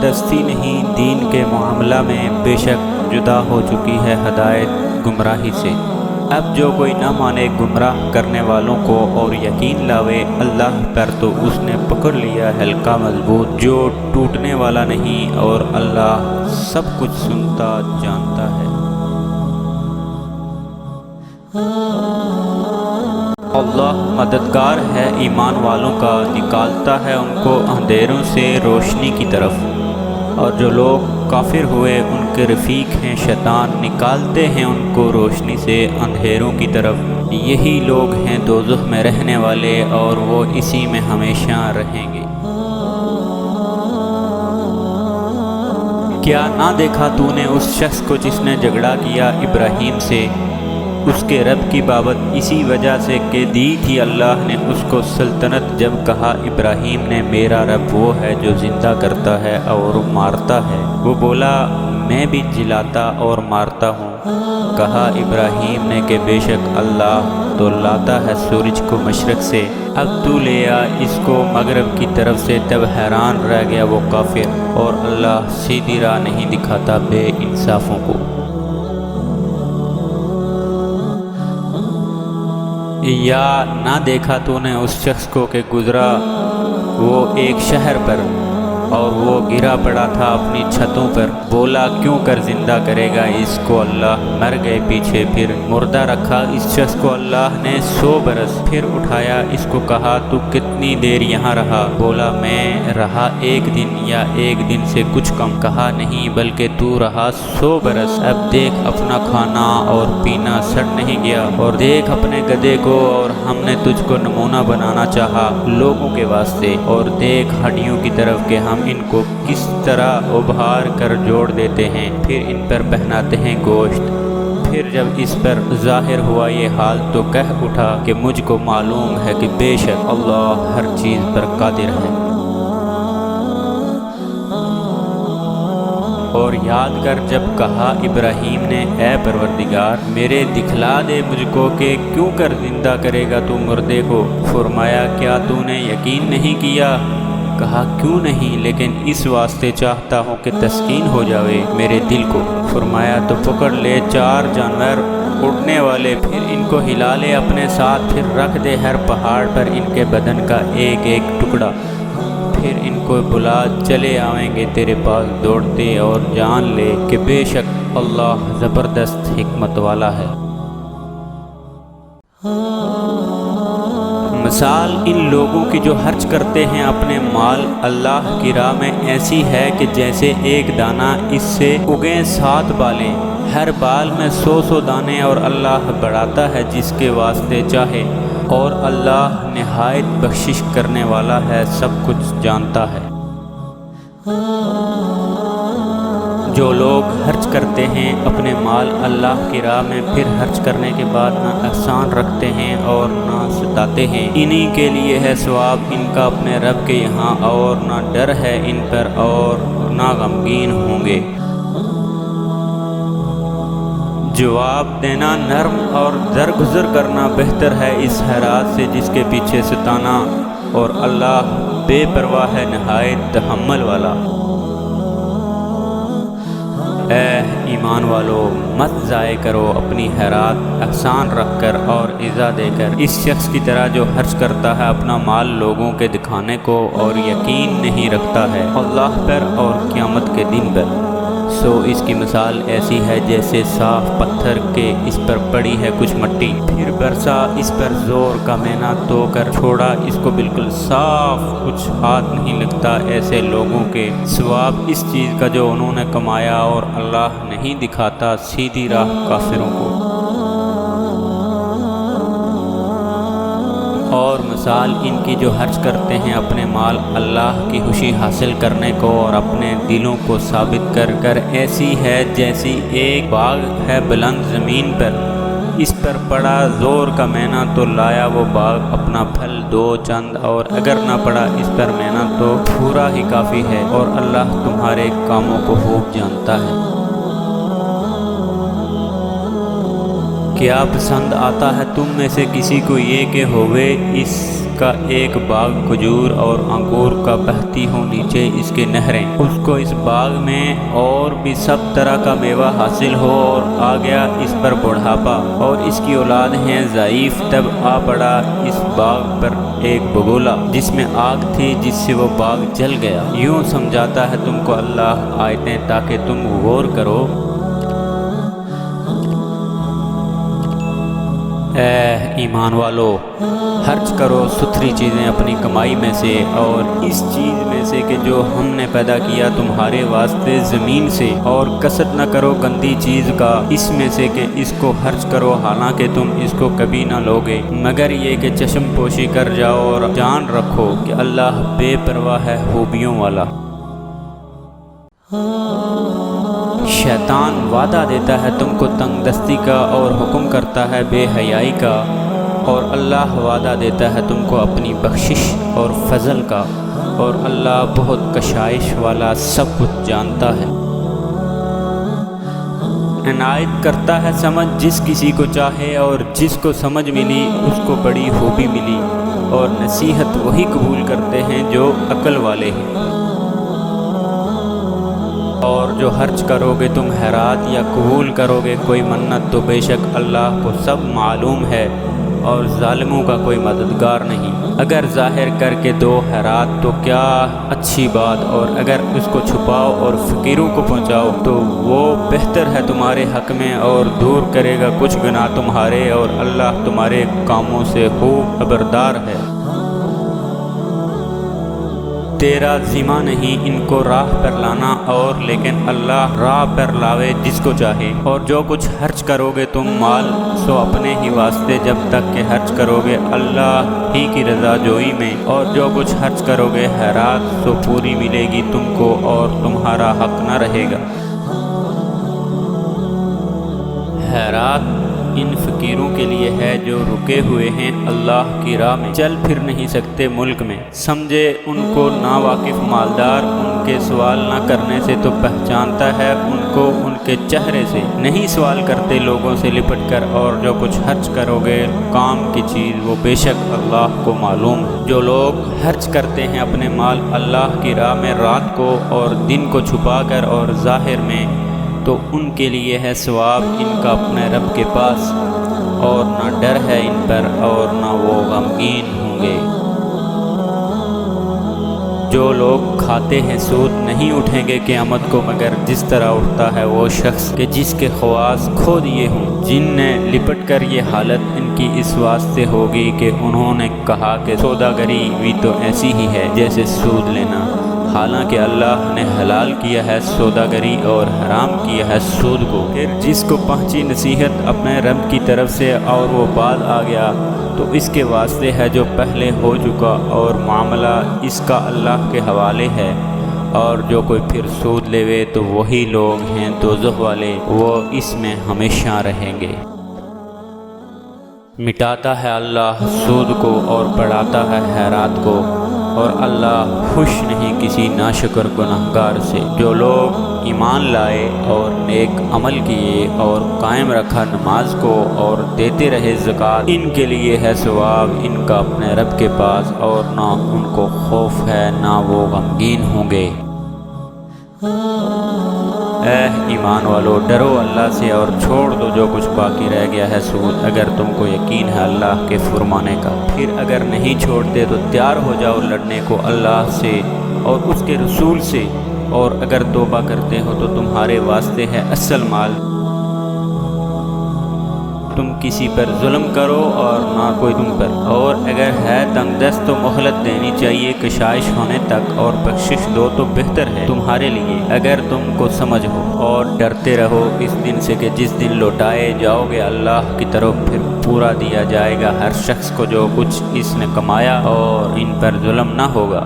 پرستی نہیں، دین کے معاملہ میں بے شک جدا ہو چکی ہے ہدایت گمراہی سے۔ اب جو کوئی نہ مانے گمراہ کرنے والوں کو اور یقین لاوے اللہ پر، تو اس نے پکڑ لیا حلقہ مضبوط جو ٹوٹنے والا نہیں، اور اللہ سب کچھ سنتا جانتا ہے۔ اللہ مددگار ہے ایمان والوں کا، نکالتا ہے ان کو اندھیروں سے روشنی کی طرف، اور جو لوگ کافر ہوئے ان کے رفیق ہیں شیطان، نکالتے ہیں ان کو روشنی سے اندھیروں کی طرف۔ یہی لوگ ہیں دوزخ میں رہنے والے، اور وہ اسی میں ہمیشہ رہیں گے۔ کیا نہ دیکھا تو نے اس شخص کو جس نے جھگڑا کیا ابراہیم سے اس کے رب کی بابت، اسی وجہ سے کہ دی تھی اللہ نے اس کو سلطنت، جب کہا ابراہیم نے میرا رب وہ ہے جو زندہ کرتا ہے اور مارتا ہے، وہ بولا میں بھی جلاتا اور مارتا ہوں۔ کہا ابراہیم نے کہ بے شک اللہ تو لاتا ہے سورج کو مشرق سے، اب تو لے آ اس کو مغرب کی طرف سے۔ تب حیران رہ گیا وہ کافر، اور اللہ سیدھی راہ نہیں دکھاتا بے انصافوں کو۔ یا نہ دیکھا تو نے اس شخص کو کہ گزرا وہ ایک شہر پر، اور وہ گرا پڑا تھا اپنی چھتوں پر، بولا کیوں کر زندہ کرے گا اس کو اللہ، مر گئے پیچھے پھر مردہ رکھا اس شخص کو اللہ نے 100 برس، پھر اٹھایا اس کو کہا تو کتنی دیر یہاں رہا، بولا میں رہا 1 دن یا 1 دن سے کچھ کم، کہا نہیں بلکہ تو رہا 100 برس، اب دیکھ اپنا کھانا اور پینا سڑ نہیں گیا، اور دیکھ اپنے گدھے کو، اور ہم نے تجھ کو نمونہ بنانا چاہا لوگوں کے واسطے، اور دیکھ ہڈیوں کی طرف کہ ہم ان کو کس طرح ابھار کر جوڑ دیتے ہیں، پھر ان پر پہناتے ہیں گوشت۔ پھر جب اس پر ظاہر ہوا یہ حال تو کہہ اٹھا کہ مجھ کو معلوم ہے کہ بے شک اللہ ہر چیز پر قادر ہے۔ اور یاد کر جب کہا ابراہیم نے اے پروردگار میرے دکھلا دے مجھ کو کہ کیوں کر زندہ کرے گا تو مردے کو، فرمایا کیا تو نے یقین نہیں کیا؟ کہا کیوں نہیں، لیکن اس واسطے چاہتا ہوں کہ تسکین ہو جاوے میرے دل کو۔ فرمایا تو پکڑ لے 4 جانور اڑنے والے، پھر ان کو ہلا لے اپنے ساتھ، پھر رکھ دے ہر پہاڑ پر ان کے بدن کا ایک ایک ٹکڑا، پھر ان کو بلا چلے آئیں گے تیرے پاس دوڑتے، اور جان لے کہ بے شک اللہ زبردست حکمت والا ہے۔ مثال ان لوگوں کی جو خرچ کرتے ہیں اپنے مال اللہ کی راہ میں ایسی ہے کہ جیسے ایک دانہ اس سے اگیں 7 بالیں، ہر بال میں 100 دانے، اور اللہ بڑھاتا ہے جس کے واسطے چاہے، اور اللہ نہایت بخشش کرنے والا ہے، سب کچھ جانتا ہے۔ جو لوگ خرچ کرتے ہیں اپنے مال اللہ کی راہ میں، پھر خرچ کرنے کے بعد نہ احسان رکھتے ہیں اور نہ ستاتے ہیں، انہی کے لیے ہے ثواب ان کا اپنے رب کے یہاں، اور نہ ڈر ہے ان پر اور نہ غمگین ہوں گے۔ جواب دینا نرم اور درگزر کرنا بہتر ہے اس خیرات سے جس کے پیچھے ستانا، اور اللہ بے پرواہ ہے نہایت تحمل والا۔ اے ایمان والو مت ضائع کرو اپنی خیرات احسان رکھ کر اور عزا دے کر، اس شخص کی طرح جو خرچ کرتا ہے اپنا مال لوگوں کے دکھانے کو اور یقین نہیں رکھتا ہے اللہ پر اور قیامت کے دن پر، سو اس کی مثال ایسی ہے جیسے صاف پتھر کے اس پر پڑی ہے کچھ مٹی، پھر برسا اس پر زور کا مینا تو کر چھوڑا اس کو بالکل صاف، کچھ ہاتھ نہیں لگتا ایسے لوگوں کے ثواب اس چیز کا جو انہوں نے کمایا، اور اللہ نہیں دکھاتا سیدھی راہ کافروں کو۔ اور مثال ان کی جو خرچ کرتے ہیں اپنے مال اللہ کی خوشی حاصل کرنے کو اور اپنے دلوں کو ثابت کر کر ایسی ہے جیسی ایک باغ ہے بلند زمین پر، اس پر پڑا زور کا مینا تو لایا وہ باغ اپنا پھل 2 چند، اور اگر نہ پڑا اس پر مینا تو پورا ہی کافی ہے، اور اللہ تمہارے کاموں کو خوب جانتا ہے۔ کیا پسند آتا ہے تم میں سے کسی کو یہ کہ ہوئے اس کا ایک باغ کھجور اور انگور کا بہتی ہوں نیچے اس کے نہریں، اس کو اس باغ میں اور بھی سب طرح کا میوہ حاصل ہو، اور آ گیا اس پر بڑھاپا اور اس کی اولاد ہیں ضعیف، تب آ پڑا اس باغ پر ایک بگولا جس میں آگ تھی، جس سے وہ باغ جل گیا۔ یوں سمجھاتا ہے تم کو اللہ آیتیں تاکہ تم غور کرو۔ اے ایمان والو، خرچ کرو ستھری چیزیں اپنی کمائی میں سے، اور اس چیز میں سے کہ جو ہم نے پیدا کیا تمہارے واسطے زمین سے، اور کثرت نہ کرو گندی چیز کا اس میں سے کہ اس کو خرچ کرو، حالانکہ تم اس کو کبھی نہ لوگے، مگر یہ کہ چشم پوشی کر جاؤ، اور جان رکھو کہ اللہ بے پرواہ ہے خوبیوں والا۔ شیطان وعدہ دیتا ہے تم کو تنگ دستی کا اور حکم کرتا ہے بے حیائی کا، اور اللہ وعدہ دیتا ہے تم کو اپنی بخشش اور فضل کا، اور اللہ بہت کشائش والا سب کچھ جانتا ہے۔ عنایت کرتا ہے سمجھ جس کسی کو چاہے، اور جس کو سمجھ ملی اس کو بڑی خوبی ملی، اور نصیحت وہی قبول کرتے ہیں جو عقل والے ہیں۔ اور جو خرچ کرو گے تم خیرات یا قبول کرو گے کوئی منت، تو بے شک اللہ کو سب معلوم ہے، اور ظالموں کا کوئی مددگار نہیں۔ اگر ظاہر کر کے دو خیرات تو کیا اچھی بات، اور اگر اس کو چھپاؤ اور فقیروں کو پہنچاؤ تو وہ بہتر ہے تمہارے حق میں، اور دور کرے گا کچھ گناہ تمہارے، اور اللہ تمہارے کاموں سے خوب خبردار ہے۔ تیرا ذمہ نہیں ان کو راہ پر لانا، اور لیکن اللہ راہ پر لاوے جس کو چاہے۔ اور جو کچھ خرچ کرو گے تم مال سو اپنے ہی واسطے، جب تک کہ خرچ کرو گے اللہ ہی کی رضا جوئی میں، اور جو کچھ خرچ کرو گے خیرات سو پوری ملے گی تم کو، اور تمہارا حق نہ رہے گا۔ خیرات ان فقیروں کے لیے ہے جو رکے ہوئے ہیں اللہ کی راہ میں، چل پھر نہیں سکتے ملک میں، سمجھے ان کو ناواقف مالدار ان کے سوال نہ کرنے سے تو پہچانتا ہے ان کو ان کے چہرے سے، نہیں سوال کرتے لوگوں سے لپٹ کر، اور جو کچھ خرچ کرو گے کام کی چیز وہ بے شک اللہ کو معلوم ہے۔ جو لوگ خرچ کرتے ہیں اپنے مال اللہ کی راہ میں رات کو اور دن کو چھپا کر اور ظاہر میں، تو ان کے لیے ہے ثواب ان کا اپنے رب کے پاس، اور نہ ڈر ہے ان پر اور نہ وہ غمگین ہوں گے۔ جو لوگ کھاتے ہیں سود نہیں اٹھیں گے قیامت کو، مگر جس طرح اٹھتا ہے وہ شخص کہ جس کے خواص کھو دیے ہوں، جن نے لپٹ کر یہ حالت ان کی اس واسطے ہوگی کہ انہوں نے کہا کہ سوداگری بھی تو ایسی ہی ہے جیسے سود لینا، حالانکہ اللہ نے حلال کیا ہے سوداگری اور حرام کیا ہے سود کو۔ پھر جس کو پہنچی نصیحت اپنے رب کی طرف سے اور وہ بعد آ گیا، تو اس کے واسطے ہے جو پہلے ہو چکا، اور معاملہ اس کا اللہ کے حوالے ہے۔ اور جو کوئی پھر سود لیوے تو وہی لوگ ہیں دوزخ والے، وہ اس میں ہمیشہ رہیں گے۔ مٹاتا ہے اللہ سود کو اور بڑھاتا ہے خیرات کو، اور اللہ خوش نہیں کسی ناشکر گنہگار سے۔ جو لوگ ایمان لائے اور نیک عمل کیے اور قائم رکھا نماز کو اور دیتے رہے زکوٰۃ، ان کے لیے ہے ثواب ان کا اپنے رب کے پاس، اور نہ ان کو خوف ہے نہ وہ غمگین ہوں گے۔ اے ایمان والو، ڈرو اللہ سے اور چھوڑ دو جو کچھ باقی رہ گیا ہے سود، اگر تم کو یقین ہے اللہ کے فرمانے کا۔ پھر اگر نہیں چھوڑتے تو تیار ہو جاؤ لڑنے کو اللہ سے اور اس کے رسول سے، اور اگر توبہ کرتے ہو تو تمہارے واسطے ہے اصل مال۔ تم کسی پر ظلم کرو اور نہ کوئی تم پر، اور اگر ہے تنگ دست تو مہلت دینی چاہیے کشائش ہونے تک، اور بخشش دو تو بہتر ہے تمہارے لیے اگر تم کو سمجھ ہو۔ اور ڈرتے رہو اس دن سے کہ جس دن لوٹائے جاؤ گے اللہ کی طرف، پھر پورا دیا جائے گا ہر شخص کو جو کچھ اس نے کمایا، اور ان پر ظلم نہ ہوگا۔